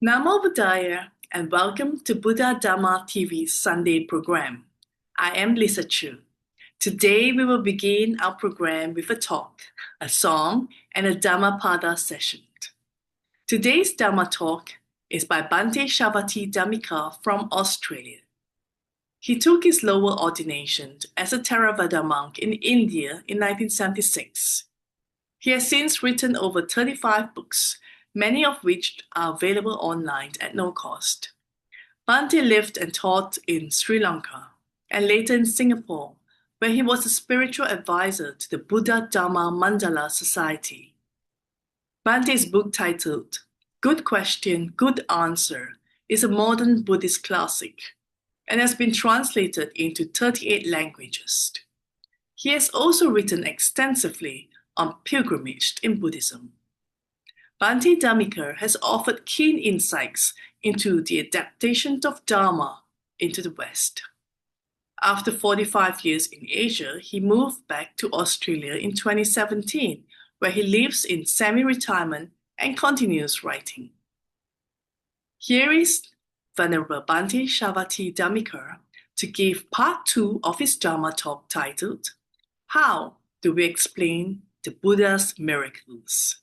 Namo Buddhaya and welcome to Buddha Dhamma TV's Sunday program. I am Lisa Chu. Today we will begin our program with a talk, a song, and a Dhammapada session. Today's Dhamma talk is by Bhante Shavati Dhammika from Australia. He took his lower ordination as a Theravada monk in India in 1976. He has since written over 35 books, many of which are available online at no cost. Bhante lived and taught in Sri Lanka and later in Singapore, where he was a spiritual advisor to the Buddha Dhamma Mandala Society. Bhante's book titled Good Question, Good Answer is a modern Buddhist classic and has been translated into 38 languages. He has also written extensively on pilgrimage in Buddhism. Bhante Dhammika has offered keen insights into the adaptation of Dharma into the West. After 45 years in Asia, he moved back to Australia in 2017, where he lives in semi-retirement and continues writing. Here is Venerable Bhante Shavati Dhammika to give part 2 of his Dharma talk titled, How do we explain the Buddha's miracles?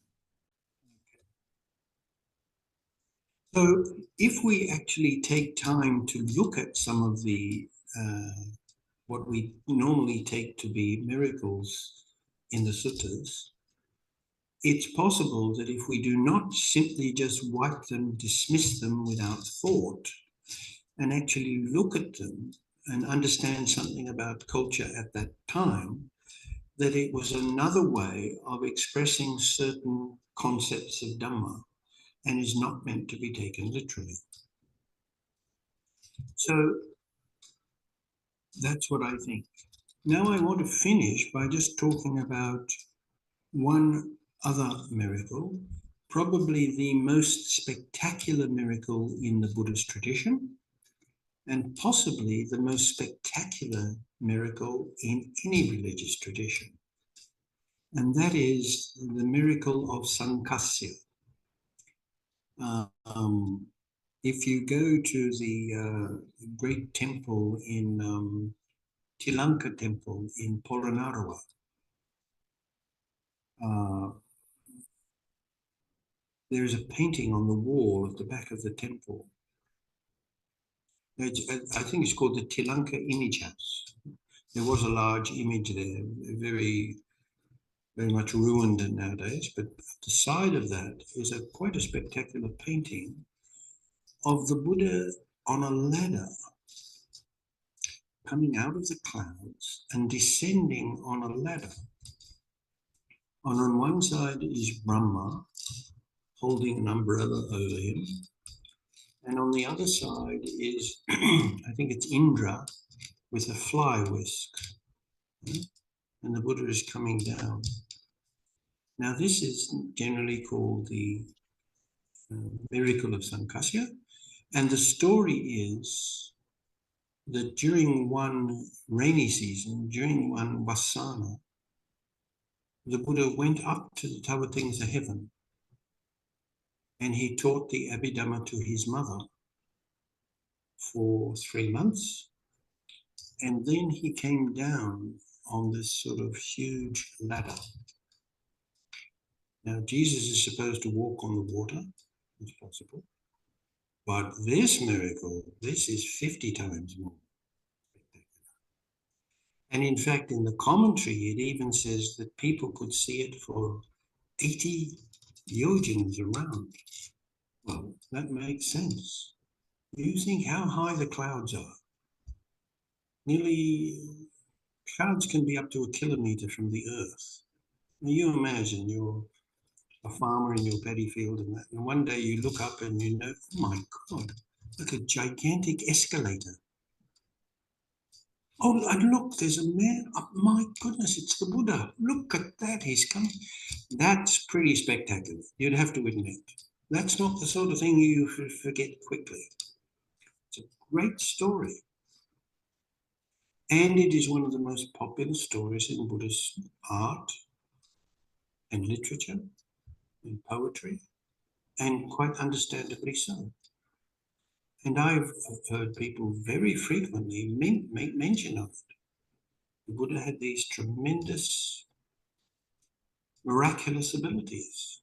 So if we actually take time to look at some of the what we normally take to be miracles in the suttas, it's possible that if we do not simply just wipe them, dismiss them without thought, and actually look at them and understand something about culture at that time, that it was another way of expressing certain concepts of Dhamma and is not meant to be taken literally. So that's what I think. Now I want to finish by just talking about one other miracle, probably the most spectacular miracle in the Buddhist tradition, and possibly the most spectacular miracle in any religious tradition. And that is the miracle of Sankasya. If you go to the great temple in Tilanka temple in Polonnaruwa, there is a painting on the wall at the back of the temple. I think it's called the Tilanka Image House. There was a large image there, very much ruined nowadays, but at the side of that is quite a spectacular painting of the Buddha on a ladder coming out of the clouds and descending on a ladder. And on one side is Brahma holding an umbrella over him, and on the other side is, I think it's Indra with a fly whisk, and the Buddha is coming down. Now this is generally called the miracle of Sankasya, and the story is that during one rainy season, during one Vasana, the Buddha went up to the tower things of heaven and he taught the Abhidhamma to his mother for 3 months. And then he came down on this sort of huge ladder. Now, Jesus is supposed to walk on the water, it's possible. But this miracle, this is 50 times more spectacular. And in fact, in the commentary, it even says that people could see it for 80 yojans around. Well, that makes sense. You think how high the clouds are. Clouds can be up to 1 kilometer from the earth. Now you imagine you're a farmer in your paddy field and one day you look up and you know, oh my God, look, a gigantic escalator. Oh, and look, there's a man. Oh, my goodness, it's the Buddha. Look at that, he's coming. That's pretty spectacular, you'd have to admit. That's not the sort of thing you forget quickly. It's a great story. And it is one of the most popular stories in Buddhist art and literature and poetry. and quite understandably so. And I've heard people very frequently make mention of it. The Buddha had these tremendous, miraculous abilities.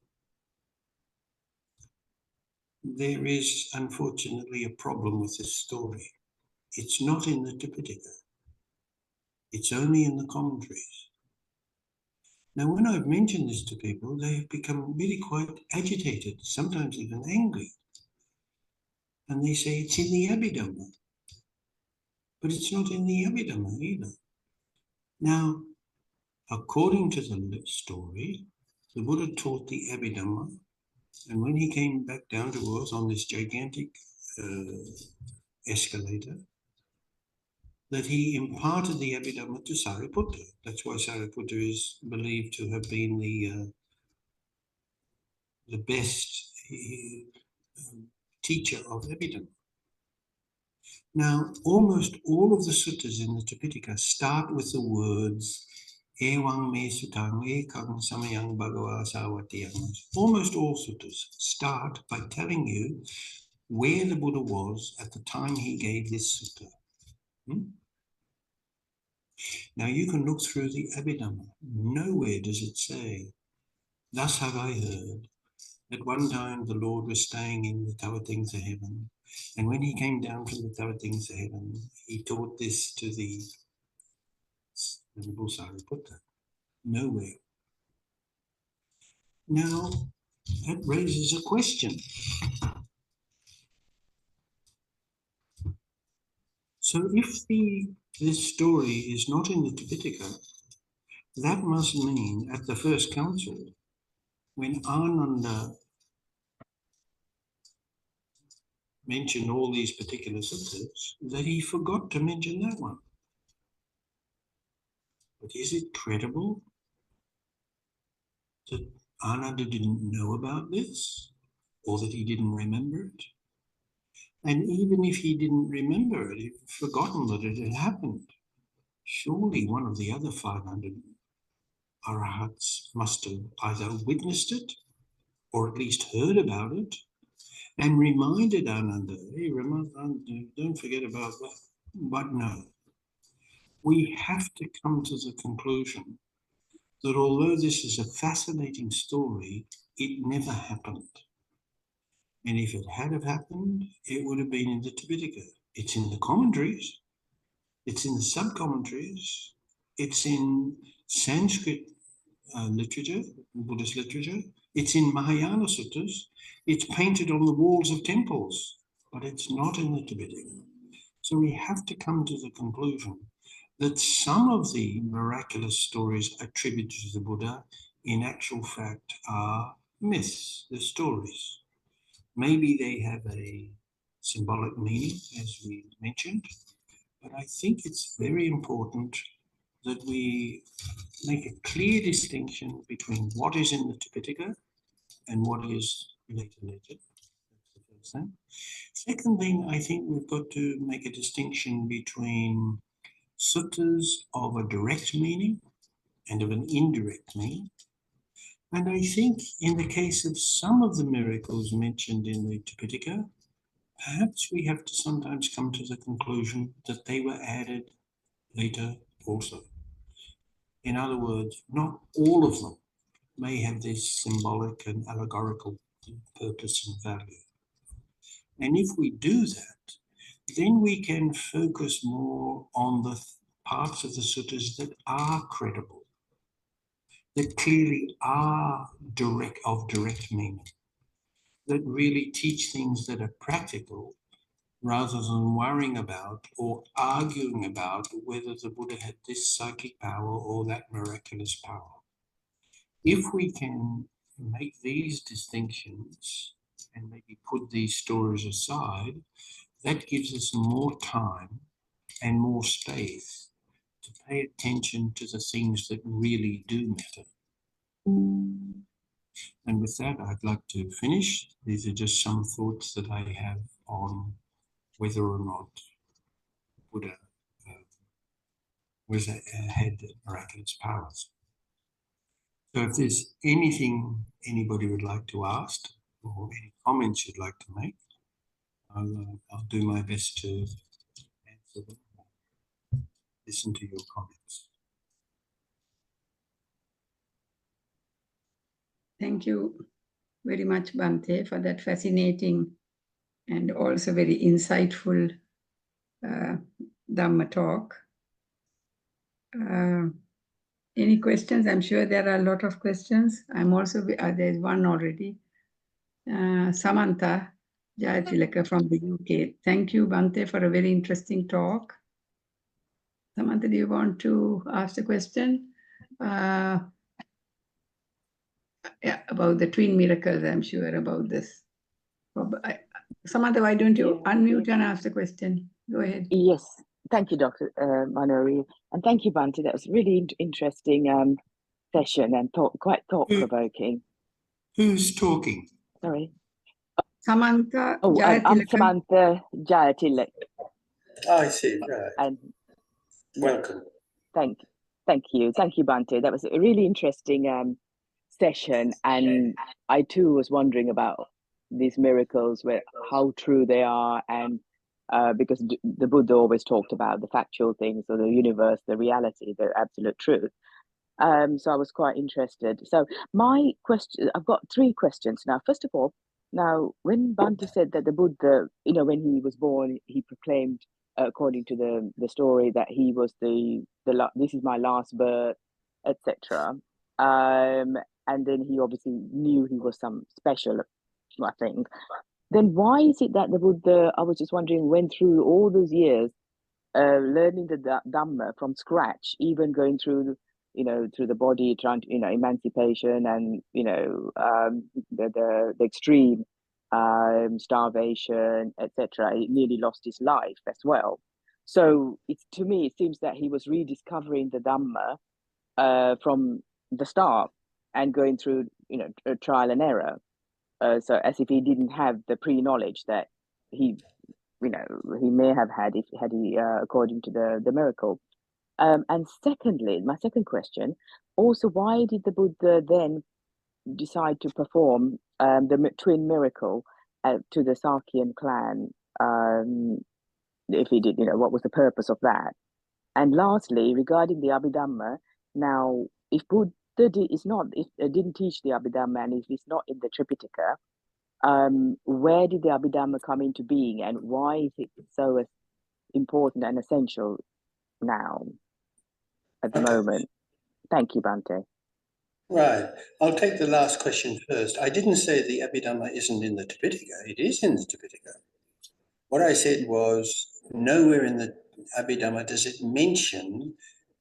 There is, unfortunately, a problem with this story. It's not in the Tipitaka. It's only in the commentaries. Now, when I've mentioned this to people, they have become really quite agitated, sometimes even angry. And they say it's in the Abhidhamma. But it's not in the Abhidhamma either. Now, according to the story, the Buddha taught the Abhidhamma, and when he came back down to earth on this gigantic escalator, that he imparted the Abhidhamma to Sariputta. That's why Sariputta is believed to have been the best teacher of Abhidhamma. Now, almost all of the suttas in the Tipitaka start with the words Ewang me sutang ekang samayang bhagava savatiyang. Almost all suttas start by telling you where the Buddha was at the time he gave this sutta. Now you can look through the Abhidhamma. Nowhere does it say, thus have I heard, at one time the Lord was staying in the tower things of heaven, and when he came down from the tower things of heaven, he taught this to the Venerable Sariputta. Nowhere. Now, that raises a question. So if this story is not in the Tipitaka, that must mean at the first council, when Ananda mentioned all these particular suttas, that he forgot to mention that one. But is it credible that Ananda didn't know about this, or that he didn't remember it? And even if he didn't remember it, he'd forgotten that it had happened, surely one of the other 500 arahats must have either witnessed it, or at least heard about it, and reminded Ananda, hey, don't forget about that. But no, we have to come to the conclusion that although this is a fascinating story, it never happened. And if it had have happened, it would have been in the Tipitaka. It's in the commentaries, it's in the sub-commentaries, it's in Sanskrit literature, Buddhist literature, it's in Mahayana suttas, it's painted on the walls of temples, but it's not in the Tipitaka. So we have to come to the conclusion that some of the miraculous stories attributed to the Buddha in actual fact are myths, they're stories. Maybe they have a symbolic meaning, as we mentioned, but I think it's very important that we make a clear distinction between what is in the Tipitaka and what is later. That's the first thing. Second thing, I think we've got to make a distinction between suttas of a direct meaning and of an indirect meaning. And I think in the case of some of the miracles mentioned in the Tipitaka, perhaps we have to sometimes come to the conclusion that they were added later also. In other words, not all of them may have this symbolic and allegorical purpose and value. And if we do that, then we can focus more on the parts of the suttas that are credible, that clearly are direct meaning, that really teach things that are practical rather than worrying about or arguing about whether the Buddha had this psychic power or that miraculous power. If we can make these distinctions and maybe put these stories aside, that gives us more time and more space to pay attention to the things that really do matter. And with that, I'd like to finish. These are just some thoughts that I have on whether or not Buddha had miraculous powers. So if there's anything anybody would like to ask, or any comments you'd like to make, I'll do my best to answer them. Listen to your comments. Thank you very much, Bhante, for that fascinating and also very insightful Dhamma talk. Any questions? I'm sure there are a lot of questions. I'm also, there's one already. Samantha Jayatilaka from the UK. Thank you, Bhante, for a very interesting talk. Samantha, do you want to ask the question? Yeah, about the twin miracles, I'm sure about this. Samantha, why don't you unmute and ask the question? Go ahead. Yes, thank you, Dr. Manori, and thank you, Bhante. That was a really interesting session and quite thought-provoking. Who's talking? Sorry. Samantha. Oh, I'm Samantha Jayatilak. I see, right. And welcome. Thank you, Bhante. That was a really interesting session, and I too was wondering about these miracles, how true they are, and because the Buddha always talked about the factual things, or the universe, the reality, the absolute truth. So I was quite interested. So my question, I've got 3 questions now. First of all, now when Bhante said that the Buddha, when he was born, he proclaimed, according to the story, that he was this is my last birth, etc. And then he obviously knew he was some special, I think. Then why is it that the Buddha, I was just wondering, went through all those years learning the Dhamma from scratch, even going through through the body, trying to, emancipation, and the extreme starvation, etc. He nearly lost his life as well. So to me, it seems that he was rediscovering the Dhamma from the start and going through trial and error. So as if he didn't have the pre-knowledge that he may have had had he according to the miracle. And secondly, my second question, also, why did the Buddha then decide to perform the twin miracle to the Sakyan clan? If he did, what was the purpose of that? And lastly, regarding the Abhidhamma, now, if Buddha didn't teach the Abhidhamma, and if it's not in the Tripitaka, where did the Abhidhamma come into being, and why is it so important and essential now, at the moment? Thank you, Bhante. Right. I'll take the last question first. I didn't say the Abhidhamma isn't in the Tipitaka. It is in the Tipitaka. What I said was, nowhere in the Abhidhamma does it mention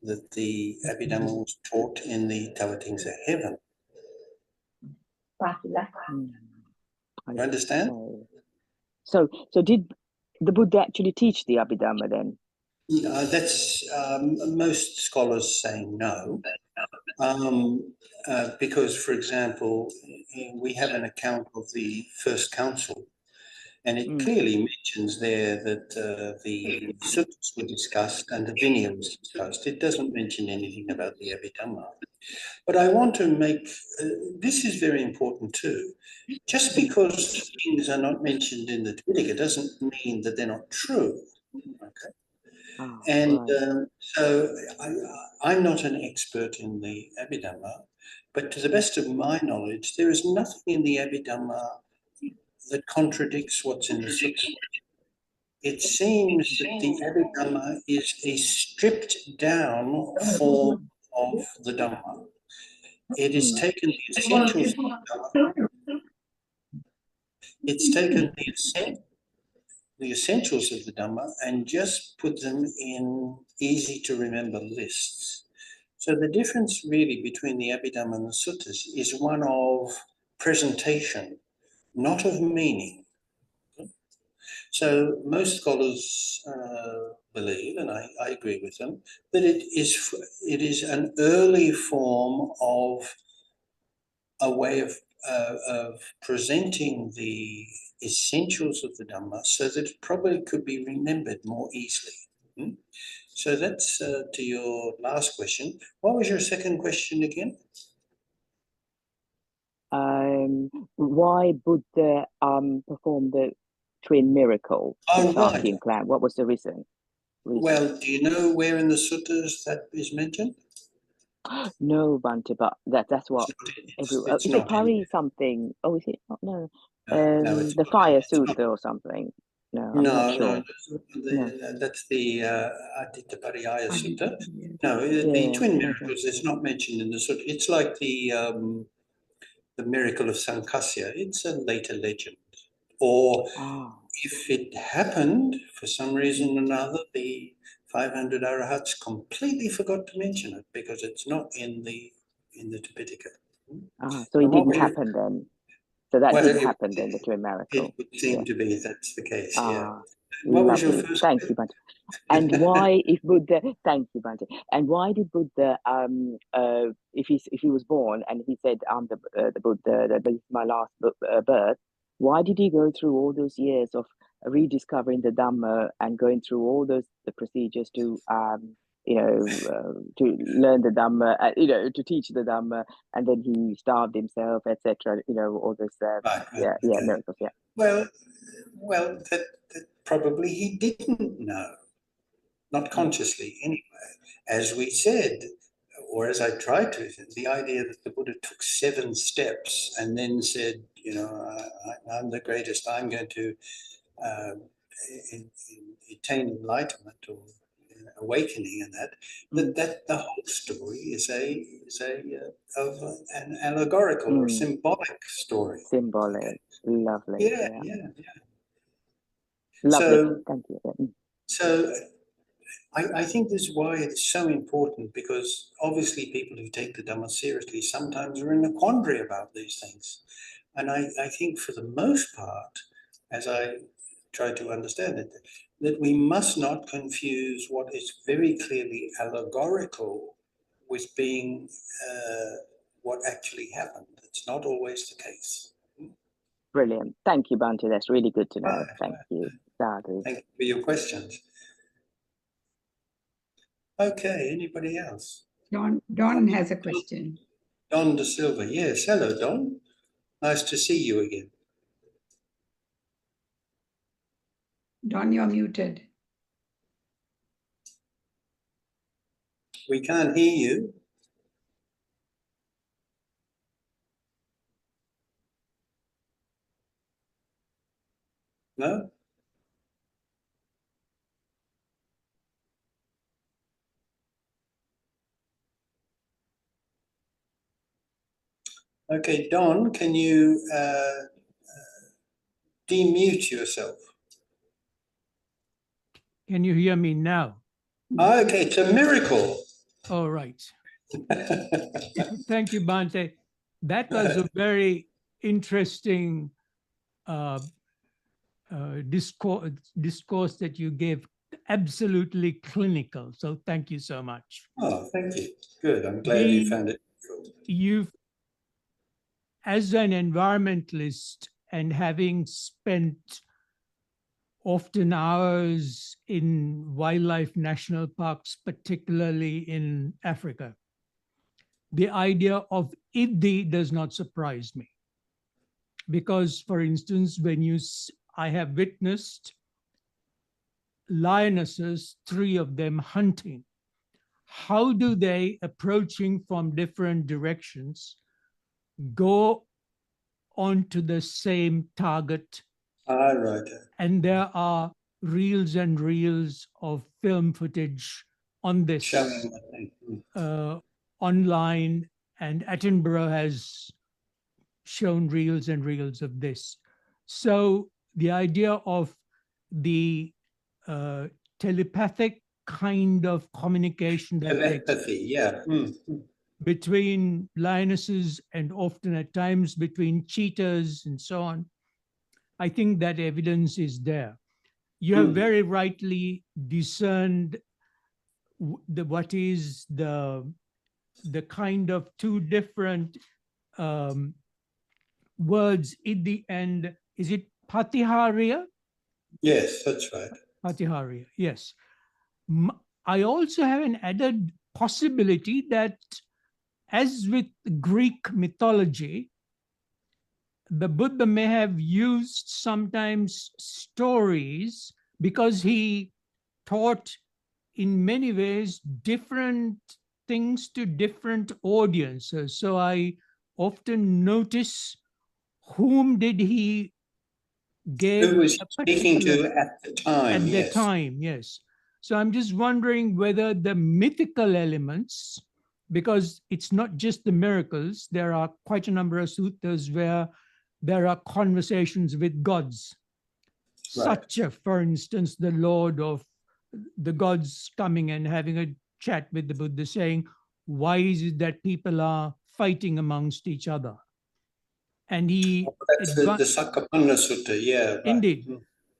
that the Abhidhamma was taught in the Tavatimsa heaven. You understand? So did the Buddha actually teach the Abhidhamma then? That's most scholars say no, because, for example, we have an account of the first council, and it clearly mentions there that the suttas were discussed and the Vinaya was discussed. It doesn't mention anything about the Abhidhamma. But I want to make, this is very important too. Just because things are not mentioned in the Tipitaka doesn't mean that they're not true. Okay. So I'm not an expert in the Abhidhamma, but to the best of my knowledge, there is nothing in the Abhidhamma that contradicts what's in the Sutta. It seems that the Abhidhamma is a stripped down form of the Dhamma. It has taken the essentials of the Dhamma. It's taken the essentials of the Dhamma and just put them in easy to remember lists. So the difference really between the Abhidhamma and the Suttas is one of presentation, not of meaning. So most scholars believe, and I agree with them, that it is an early form of a way of presenting the essentials of the Dhamma so that it probably could be remembered more easily. So that's to your last question. What was your second question again? why Buddha performed the twin miracle Oh, with right. Saki and clan? What was the reason? Well, do you know where in the suttas that is mentioned? No, Bante, but that's what It's is it not in Pari something? Oh, is it not? No, no, it's the not Fire it's not. Sutta or something. No, I'm not No, sure. No. that's the Aditya Pariyaya Sutta. Yes. No, the Yeah. twin Okay. miracles is not mentioned in the sutta. It's like the miracle of Sankasya. It's a later legend. Or Ah. if it happened for some reason or another, the 500 Arahats completely forgot to mention it because it's not in the Tipitaka. Ah. So it didn't happen then. So that Well, didn't happen then. The twin miracle. it would seem Yeah. to be that's the case. Yeah. Ah. What was your Lovely. first Thank you, Bante. And why, if Buddha, thank you, Bante. And why did Buddha, if he was born and he said, "I'm the Buddha, that this is my last birth," why did he go through all those years of rediscovering the Dhamma and going through all the procedures to, to learn the Dhamma, to teach the Dhamma, and then he starved himself, etc. All this, right, yeah, okay. miracles, yeah. Well, that probably he didn't know, not consciously anyway. As we said, or as I tried to, the idea that the Buddha took 7 steps and then said, I'm the greatest, I'm going to uh, attain enlightenment or awakening, and that the whole story is of an allegorical or symbolic story. Symbolic, Okay. lovely, Yeah. Lovely, So, thank you. so I think this is why it's so important, because obviously people who take the Dhamma seriously sometimes are in a quandary about these things. And I think for the most part, as I try to understand it, that we must not confuse what is very clearly allegorical with being what actually happened. It's not always the case. Brilliant. Thank you, Bante. That's really good to know. Right. Thank you. Sadhu. Thank you for your questions. Okay, anybody else? Don has a question. Don De Silva. Yes, hello, Don. Nice to see you again. Don, you're muted. We can't hear you. No? Okay, Don, can you demute yourself? Can you hear me now? Okay, it's a miracle. All right. Thank you, Bante. That was a very interesting discourse that you gave, absolutely clinical. So thank you so much. Oh, thank you. Good. I'm glad you found it useful. You've, as an environmentalist and having spent often hours in wildlife national parks, particularly in Africa, the idea of Iddhi does not surprise me. Because, for instance, I have witnessed lionesses, 3 of them hunting. How do they, approaching from different directions, go onto the same target? Right. And there are reels and reels of film footage on this online, and Attenborough has shown reels and reels of this. So the idea of the telepathic kind of communication that Telepathy, yeah. between lionesses and often at times between cheetahs and so on, I think that evidence is there. You have very rightly discerned what is the kind of 2 different words in the end. Is it Patiharya? Yes, that's right. Patiharya, yes. I also have an added possibility that, as with Greek mythology, the Buddha may have used sometimes stories because he taught in many ways different things to different audiences. So I often notice whom did he give Who was he a speaking particular to at the time? at the Yes. time, yes. So I'm just wondering whether the mythical elements, because it's not just the miracles, there are quite a number of suttas where there are conversations with gods. Right. Such a, for instance, the Lord of the gods coming and having a chat with the Buddha saying, why is it that people are fighting amongst each other? And he That's the Sakkapanna Sutta, yeah. Right. Indeed.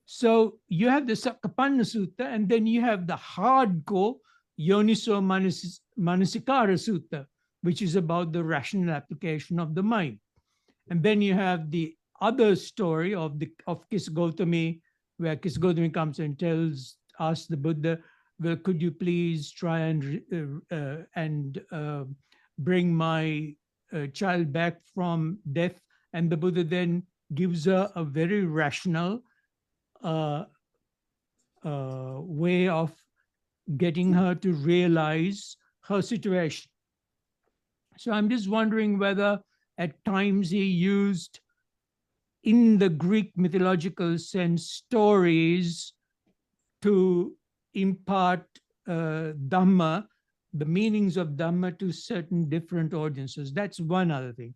So you have the Sakkapanna Sutta, and then you have the hardcore Yoniso Manasikara Sutta, which is about the rational application of the mind. And then you have the other story of Kis Gautami, where Kis Gautami comes and asks the Buddha, well, could you please try and bring my child back from death? And the Buddha then gives her a very rational way of getting her to realize her situation. So I'm just wondering whether at times he used, in the Greek mythological sense, stories to impart Dhamma, the meanings of Dhamma to certain different audiences. That's one other thing.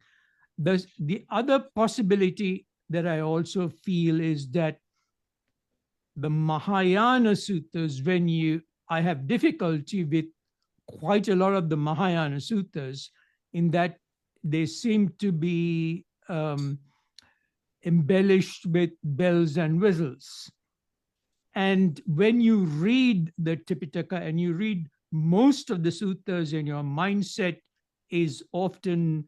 The other possibility that I also feel is that the Mahayana suttas, I have difficulty with quite a lot of the Mahayana suttas in that they seem to be embellished with bells and whistles. And when you read the Tipitaka and you read most of the suttas, and your mindset is often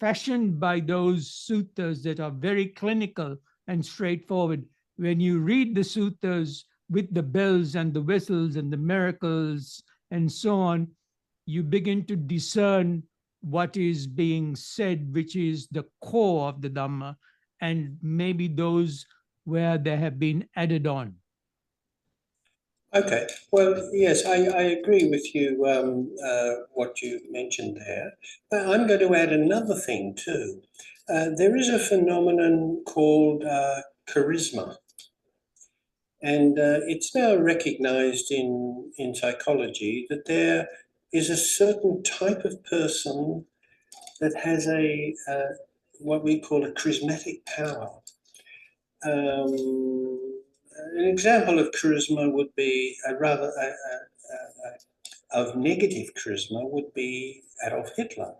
fashioned by those suttas that are very clinical and straightforward. When you read the suttas with the bells and the whistles and the miracles and so on, you begin to discern what is being said, which is the core of the Dhamma, and maybe those where they have been added on. Okay, well, yes, I agree with you, what you mentioned there. But I'm going to add another thing too. There is a phenomenon called charisma. And it's now recognized in psychology that there is a certain type of person that has what we call a charismatic power. An example of charisma would be of negative charisma would be Adolf Hitler.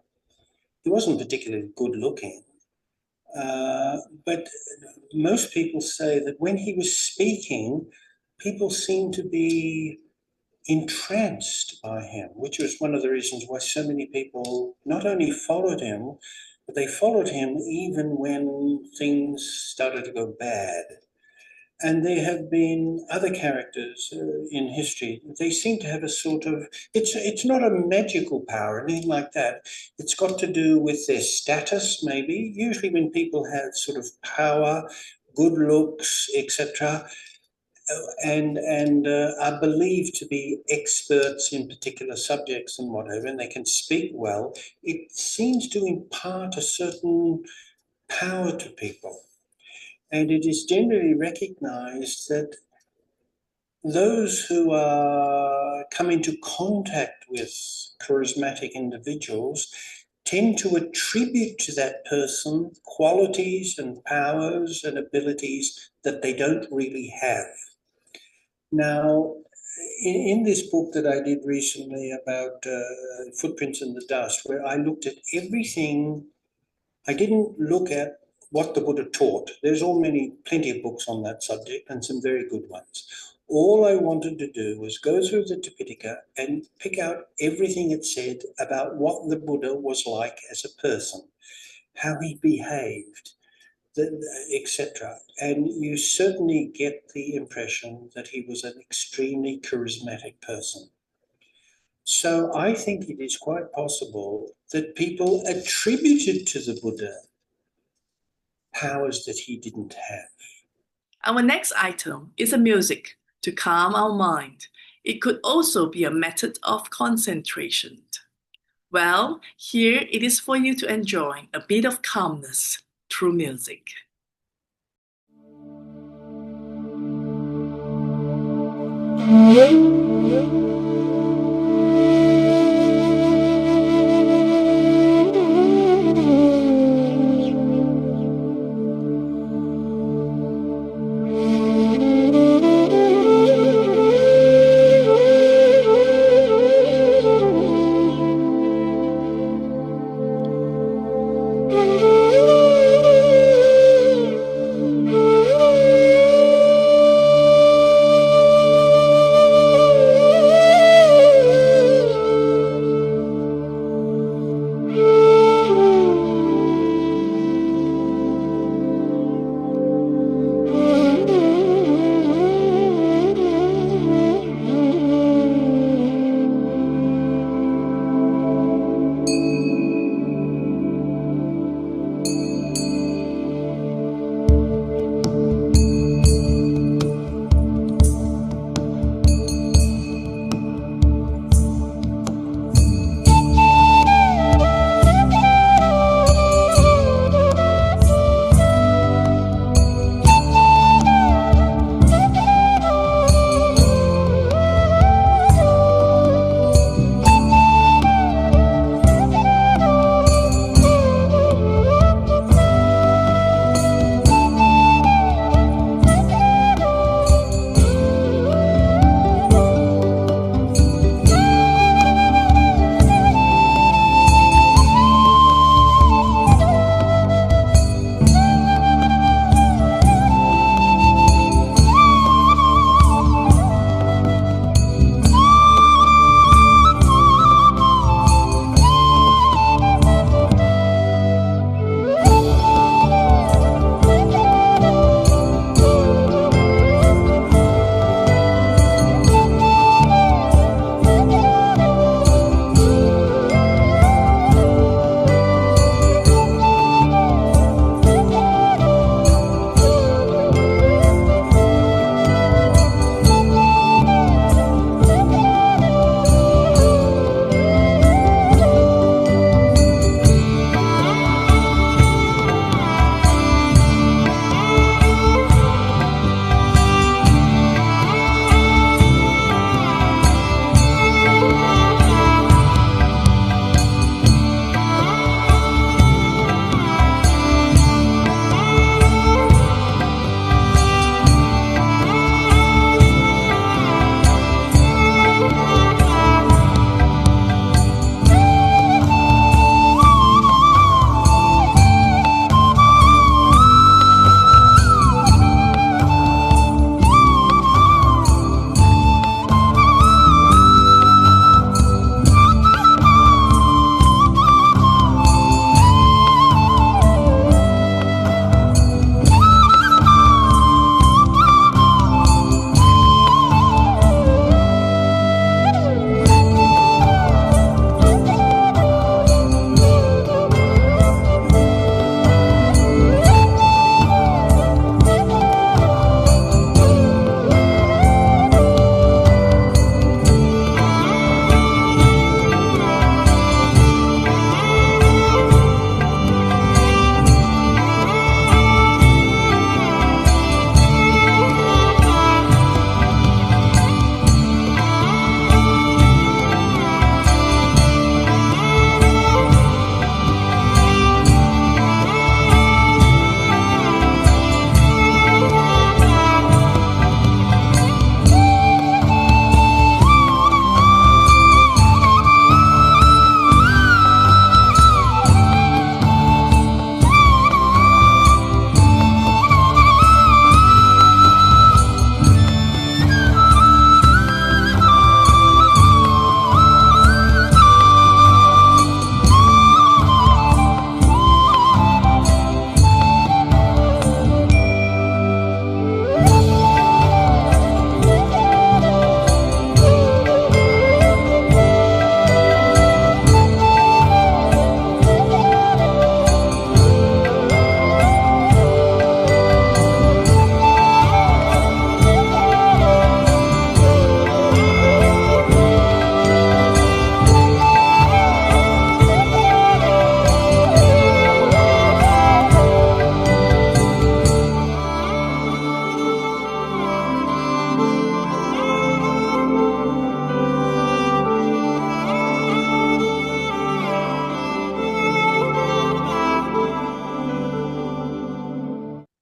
He wasn't particularly good looking, but most people say that when he was speaking, people seemed to be entranced by him, which was one of the reasons why so many people not only followed him, but they followed him even when things started to go bad. And there have been other characters in history. They seem to have a sort of, it's not a magical power, anything like that. It's got to do with their status, maybe. Usually when people have sort of power, good looks, etc., and are believed to be experts in particular subjects and whatever, and they can speak well, it seems to impart a certain power to people. And it is generally recognized that those who come into contact with charismatic individuals tend to attribute to that person qualities and powers and abilities that they don't really have. Now, in this book that I did recently about Footprints in the Dust, where I looked at everything, I didn't look at what the Buddha taught. There's plenty of books on that subject and some very good ones. All I wanted to do was go through the Tipitaka and pick out everything it said about what the Buddha was like as a person, how he behaved, etc. And you certainly get the impression that he was an extremely charismatic person. So I think it is quite possible that people attributed to the Buddha powers that he didn't have. Our next item is a music to calm our mind. It could also be a method of concentration. Well, here it is for you to enjoy a bit of calmness through music.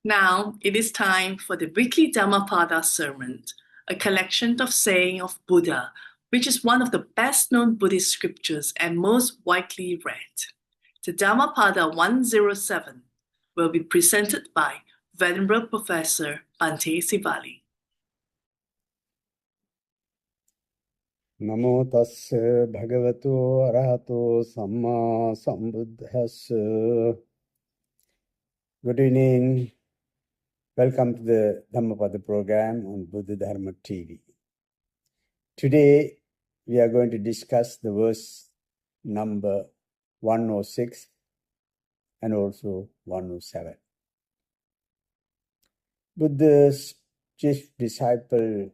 Now it is time for the weekly Dhammapada sermon, a collection of sayings of Buddha, which is one of the best-known Buddhist scriptures and most widely read. The Dhammapada 107 will be presented by Venerable Professor Bhante Sivali. Namo tassa bhagavato arahato samma sambuddhassa. Good evening. Welcome to the Dhammapada program on Buddha Dharma TV. Today we are going to discuss the verse number 106 and also 107. Buddha's chief disciple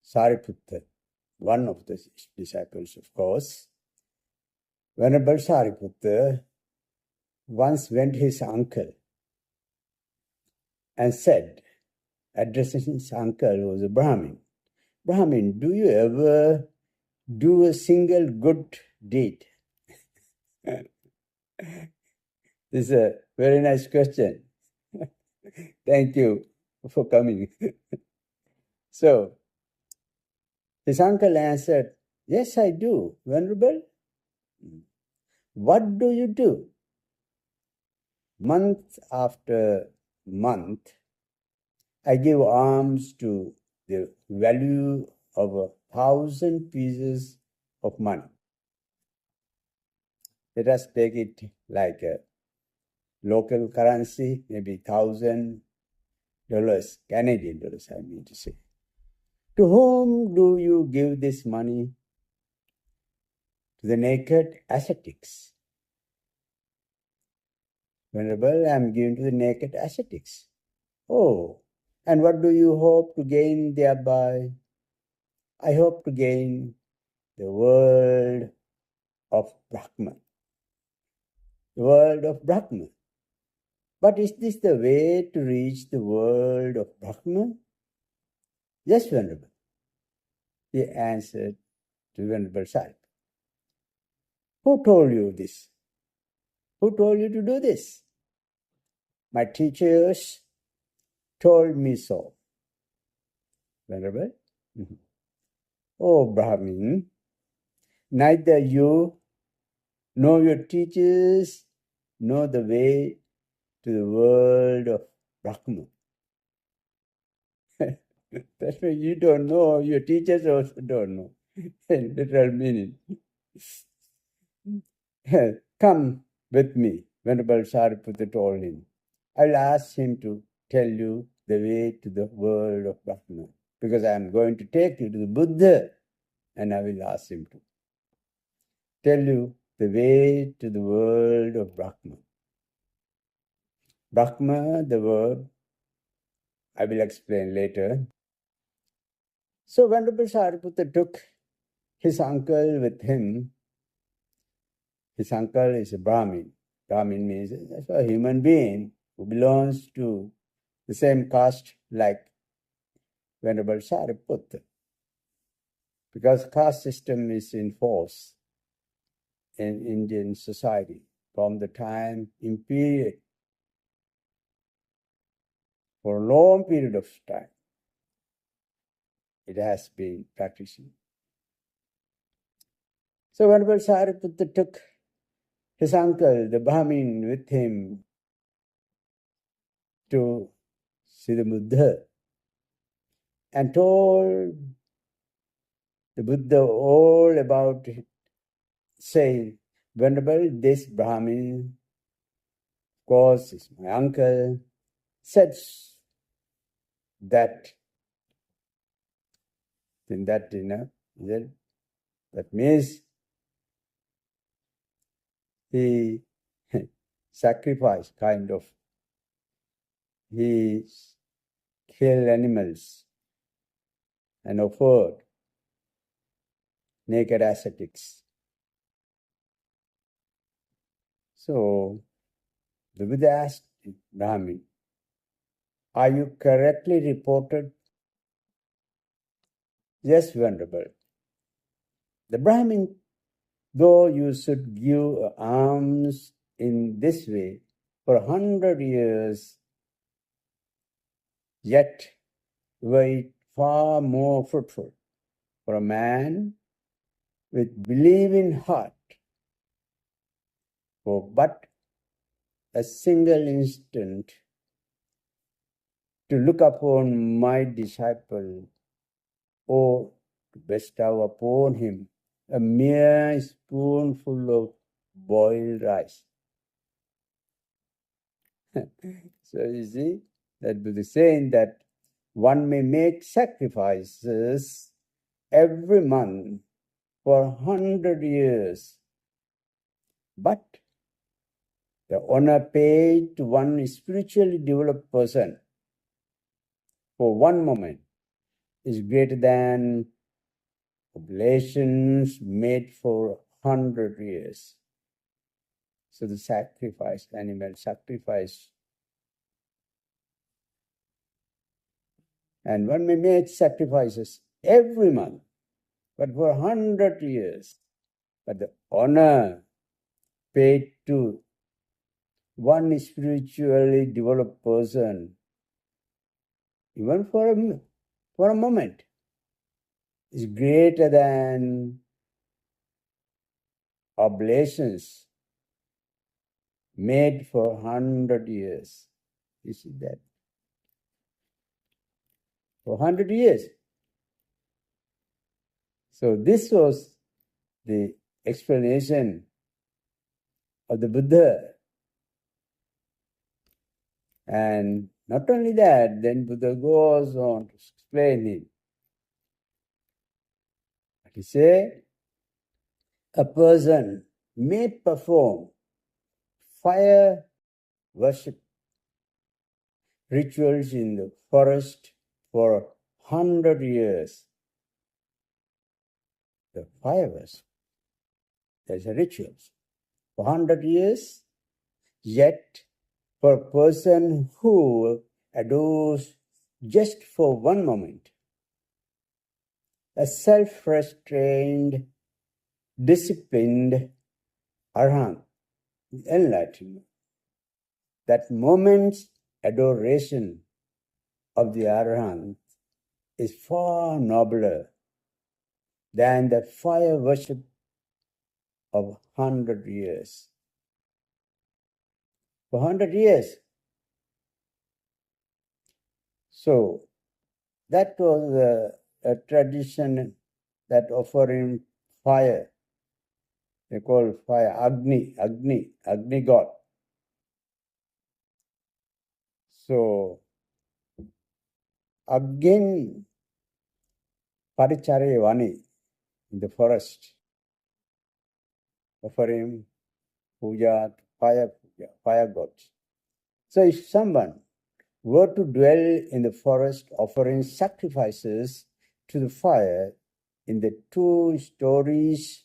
Sariputta, one of the disciples, of course, Venerable Sariputta, once went to his uncle and said, addressing his uncle who was a Brahmin, Brahmin, do you ever do a single good deed? This is a very nice question. Thank you for coming. So, his uncle answered, yes, I do, Venerable. What do you do? Month after month, I give alms to the value of 1,000 pieces of money. Let us take it like a local currency, maybe $1,000, Canadian dollars, I mean to say. To whom do you give this money? To the naked ascetics. Venerable, I am giving to the naked ascetics. Oh, and what do you hope to gain thereby? I hope to gain the world of Brahman. The world of Brahman. But is this the way to reach the world of Brahman? Yes, Venerable. He answered to Venerable Sariputta. Who told you this? Who told you to do this? My teachers told me so. Venerable? Oh, Brahmin, neither you nor your teachers know the way to the world of Brahman. That's why you don't know, your teachers also don't know. Literal meaning. Come with me, Venerable Sariputta told him. I will ask him to tell you the way to the world of Brahman, because I am going to take you to the Buddha, and I will ask him to tell you the way to the world of Brahman. Brahma, the word, I will explain later. So Venerable Sariputta took his uncle with him. His uncle is a Brahmin. Brahmin means a human being who belongs to the same caste like Venerable Sariputta. Because caste system is in force in Indian society from the time imperial, for a long period of time. It has been practicing. So Venerable Sariputta took his uncle, the Brahmin, with him to see the Buddha and told the Buddha all about it, saying, Venerable, this Brahmin, of course, is my uncle, said that, in that, that means he sacrificed, kind of. He killed animals and offered naked ascetics. So the Buddha asked Brahmin, are you correctly reported? Yes, Venerable. The Brahmin, though you should give alms in this way for 100 years, yet were it far more fruitful for a man with believing heart for but a single instant to look upon my disciple, or to bestow upon him a mere spoonful of boiled rice. So you see, that Buddha is saying that one may make sacrifices every month for 100 years, but the honor paid to one spiritually developed person for one moment is greater than oblations made for 100 years. So the sacrifice, animal sacrifice, and one may make sacrifices every month, but for 100 years. But the honor paid to one spiritually developed person, even for a moment, is greater than oblations made for 100 years. You see that? For 100 years. So this was the explanation of the Buddha. And not only that, then Buddha goes on to explain it. He said, a person may perform fire worship rituals in the forest for 100 years. The fire worship, there's a rituals for 100 years, yet for a person who adores just for one moment, a self-restrained, disciplined arhat, enlightenment, that moment's adoration of the arhat is far nobler than the fire worship of 100 years. For 100 years. So that was a tradition that offering fire. They call fire Agni god. So again, Parichare Vani in the forest, offering puja to fire gods. So if someone were to dwell in the forest offering sacrifices to the fire in the two stories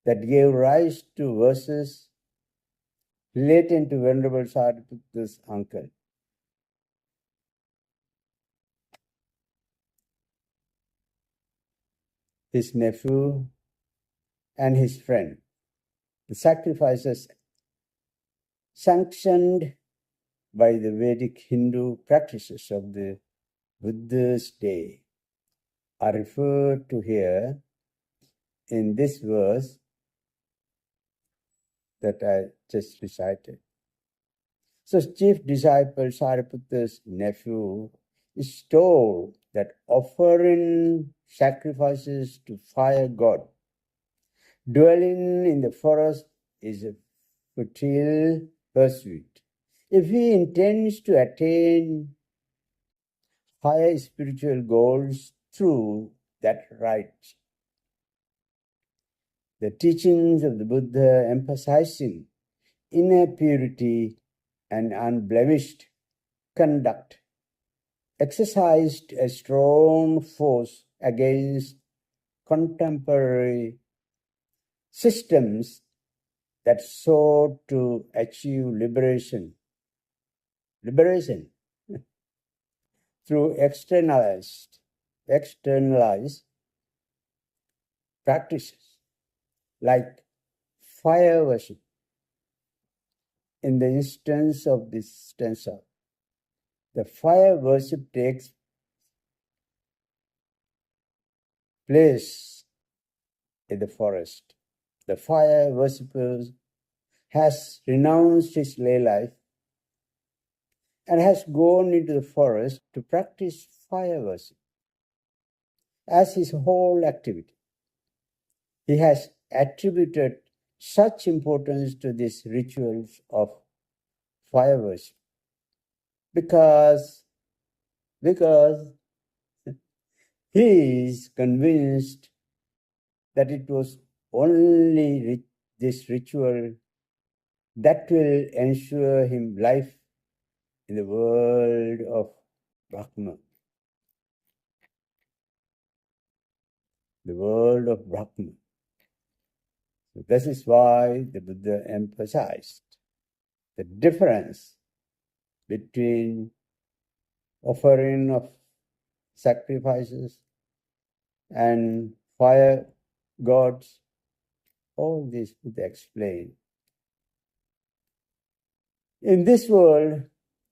that gave rise to verses relating to Venerable Sariputta's uncle, his nephew, and his friend. The sacrifices sanctioned by the Vedic Hindu practices of the Buddha's day are referred to here in this verse that I just recited. So chief disciple Sariputta's nephew is told that offering sacrifices to fire god, dwelling in the forest, is a futile pursuit. If he intends to attain higher spiritual goals through that rite, the teachings of the Buddha emphasizing inner purity and unblemished conduct exercised a strong force against contemporary systems that sought to achieve liberation through externalized practices like fire worship. In the instance of this stanza, the fire worship takes place in the forest. The fire worshipper has renounced his lay life and has gone into the forest to practice fire worship as his whole activity. He has attributed such importance to these rituals of fire worship because he is convinced that it was only this ritual that will ensure him life in the world of Brahma. The world of Brahma. So this is why the Buddha emphasized the difference between offering of sacrifices and fire gods. All this Buddha explained. In this world,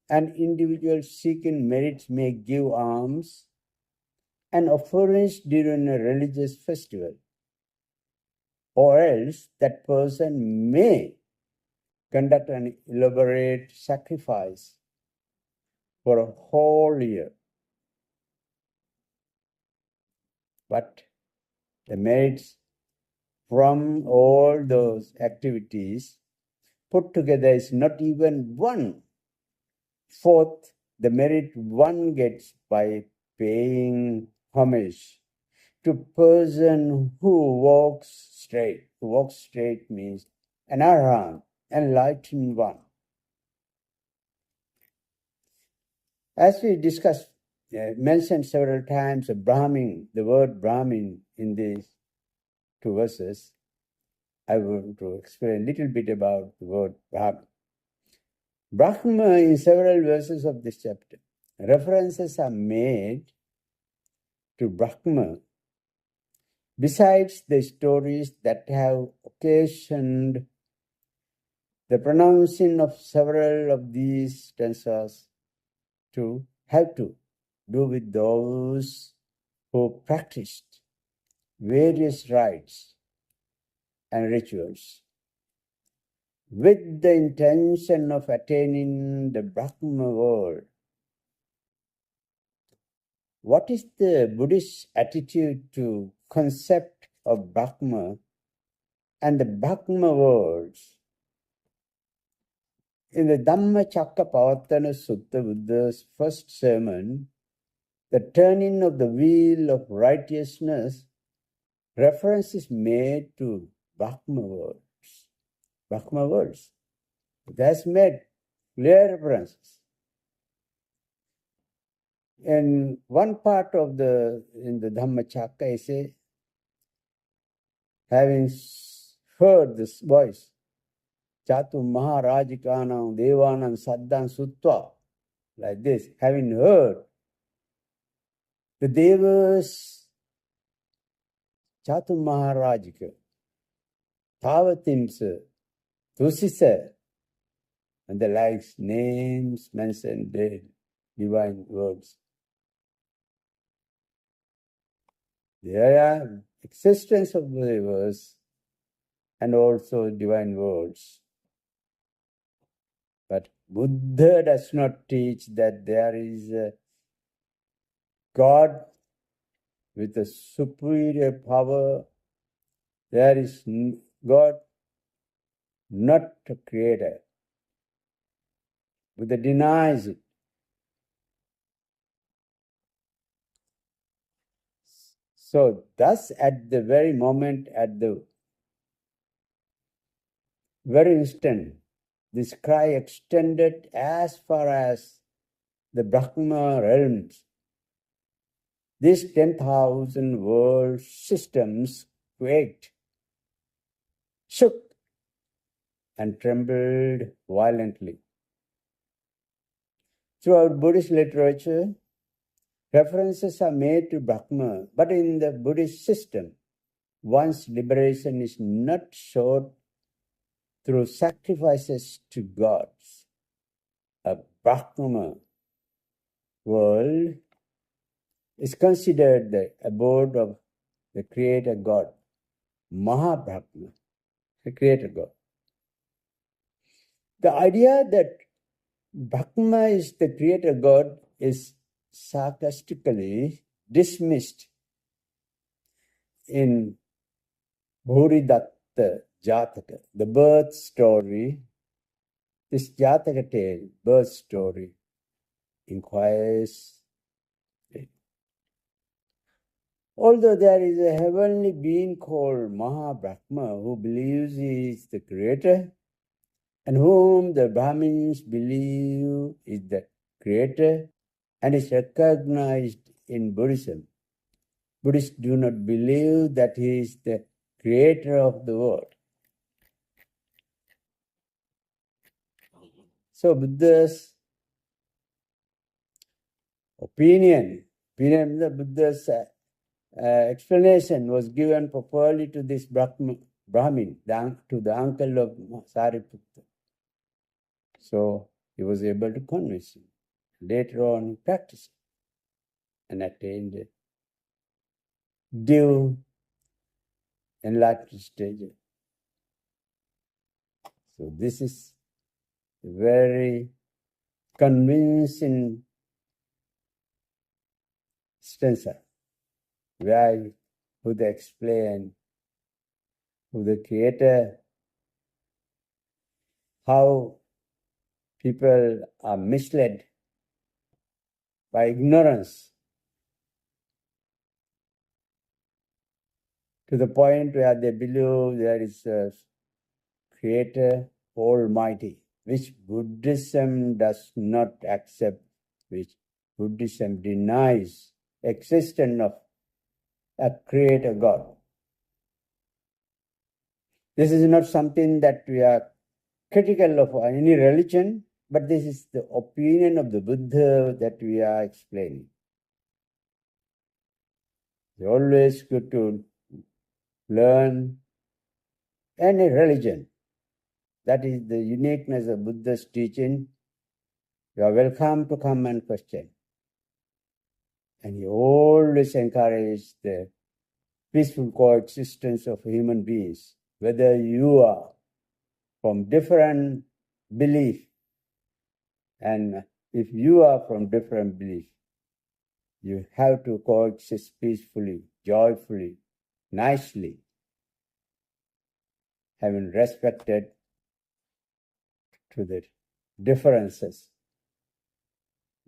an individual seeking merits may give alms and offerings during a religious festival, or else that person may conduct an elaborate sacrifice for a whole year. But the merits from all those activities put together is not even 1/4 the merit one gets by paying homage to person who walks straight. To walk straight means an arahant, enlightened one. As we discussed, mentioned several times, the word Brahmin in these 2 verses, I want to explain a little bit about the word Brahmin. Brahma, in several verses of this chapter, references are made to Brahma besides the stories that have occasioned the pronouncing of several of these stanzas to have to do with those who practiced various rites and rituals with the intention of attaining the Brahma world. What is the Buddhist attitude to concept of Brahma and the Brahma worlds? In the Dhammacakkappavattana Sutta, Buddha's first sermon, the turning of the wheel of righteousness, reference is made to Brahma worlds. Brahma worlds. It has made clear references. In one part of in the Dhammacakka, I say, having heard this voice, Chatu Maharajikanam Devanam Saddam Sutva, like this, having heard the Devas, Chatu Maharajika, Tavatimsa, Tusisa, and the likes, names mentioned in divine words. There are existence of believers and also divine words. But Buddha does not teach that there is a God with a superior power. There is God, not a creator. Buddha denies it. So thus at the very moment, at the very instant, this cry extended as far as the Brahma realms. These 10,000 world systems quaked, shook, and trembled violently. Throughout Buddhist literature, references are made to Brahma, but in the Buddhist system, one's liberation is not sought through sacrifices to gods. A Brahma world is considered the abode of the Creator God, Mahabrahma, the Creator God. The idea that Brahma is the Creator God is sarcastically dismissed in Bhuridatta Jataka, the birth story. This Jataka tale, birth story, inquires. Although there is a heavenly being called Mahabrahma who believes he is the Creator, and whom the Brahmins believe is the Creator and is recognized in Buddhism, Buddhists do not believe that he is the Creator of the world. So Buddha's opinion, the Buddha's explanation was given properly to this Brahmin, to the uncle of Sariputta. So he was able to convince him. Later on, he practiced and attained a due enlightened stage. So this is a very convincing stanza where Buddha explained who the Creator, how people are misled by ignorance to the point where they believe there is a Creator Almighty, which Buddhism does not accept, which Buddhism denies existence of a Creator God. This is not something that we are critical of any religion, but this is the opinion of the Buddha that we are explaining. It's always good to learn any religion. That is the uniqueness of Buddha's teaching. You are welcome to come and question. And he always encouraged the peaceful coexistence of human beings, whether you are from different belief, and if you are from different belief, you have to coexist peacefully, joyfully, nicely, having respected to the differences.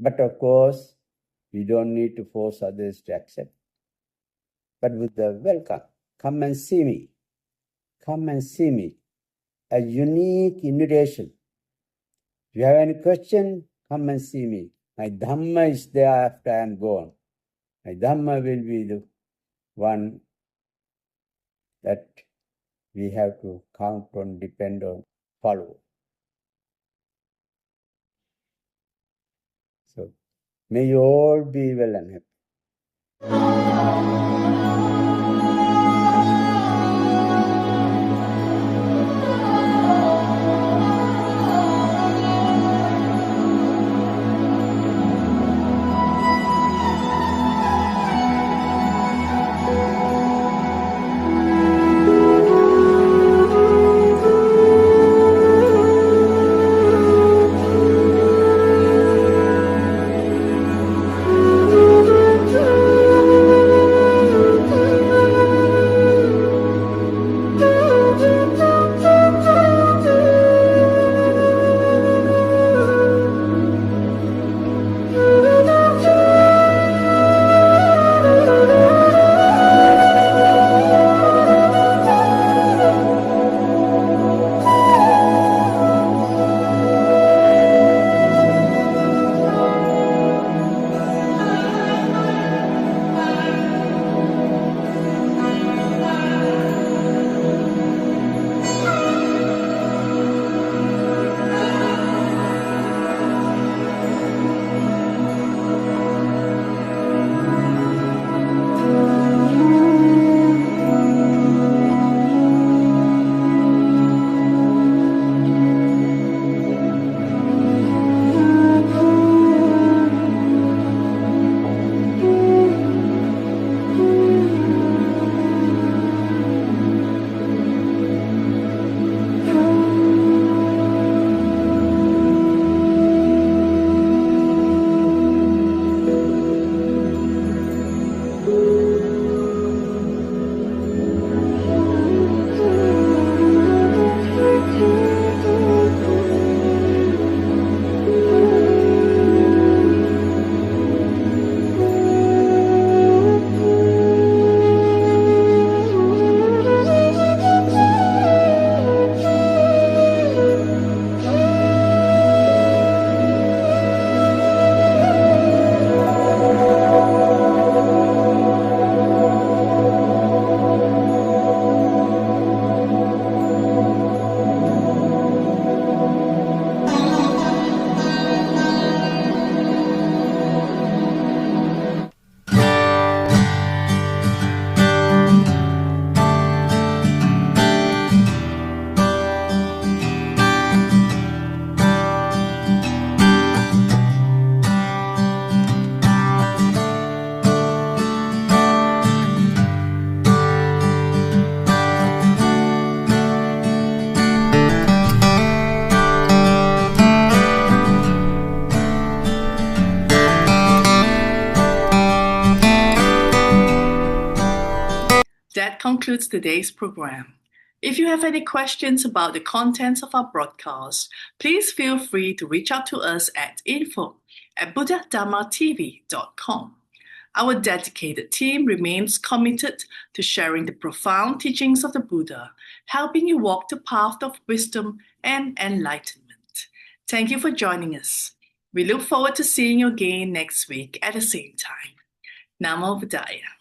But of course, we don't need to force others to accept. But with the welcome, come and see me. Come and see me. A unique invitation. If you have any question, come and see me. My Dhamma is there after I am gone. My Dhamma will be the one that we have to count on, depend on, follow. So, may you all be well and happy. concludes today's program. If you have any questions about the contents of our broadcast, please feel free to reach out to us at info@bdtv.com. Our dedicated team remains committed to sharing the profound teachings of the Buddha, helping you walk the path of wisdom and enlightenment. Thank you for joining us. We look forward to seeing you again next week at the same time. Namo Buddhaya.